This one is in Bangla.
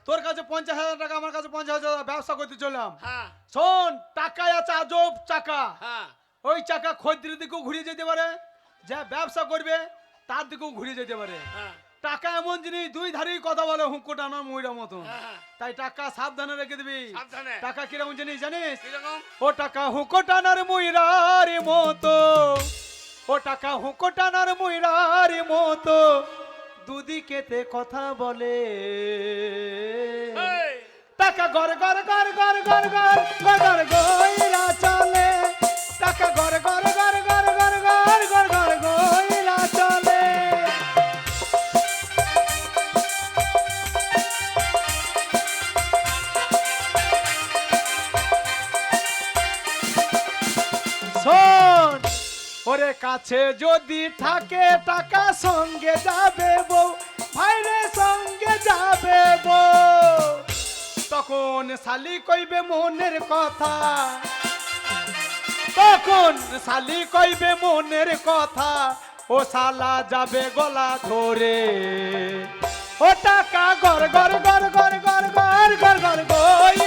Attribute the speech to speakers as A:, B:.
A: তোর কাছে 50,000 টাকা, আমার কাছে 50,000 টাকা, ব্যবসা করতে চললাম।
B: হ্যাঁ
A: শোন, টাকায় আছে আজব চাকা।
B: হ্যাঁ
A: ওই চাকা খদ্দের দিকেও ঘুরিয়ে যেতে পারে, যা ব্যবসা করবে তার দিকেও ঘুরিয়ে যেতে পারে।
B: হ্যাঁ
A: টাকা এমন জিনিস, দুই ধারেই কথা বলে, হুঁকো টানা ময়রা মতন।
B: হ্যাঁ।
A: তাই টাকা সাবধানে রেখে দিবি।
B: সাবধানে।
A: টাকা কিরকম জিনিস জানিস?
B: কিরকম?
A: ও টাকা হুঁকো টানার ময়রার মতো, ও টাকা হুঁকো টানার ময়রার মতো, দুদিকেতে কথা বলে।
B: এই,
A: টাকা গর গর গর গর গর গর গর গর গইরা চলে, টাকা গর গর গর গর গর গর গর গর গইরা চলে। শোন, ওরে কাছে যদি থাকে টাকা, সঙ্গে যাবে বউ, ভাইরে সঙ্গে যাবে বউ। তখন শালি কইবে মনের কথা, তখন শালি কইবে মনের কথা, ও শালা যাবে গলা ধরে। ও টাকা গর গর গর গর গর গর গর গর গই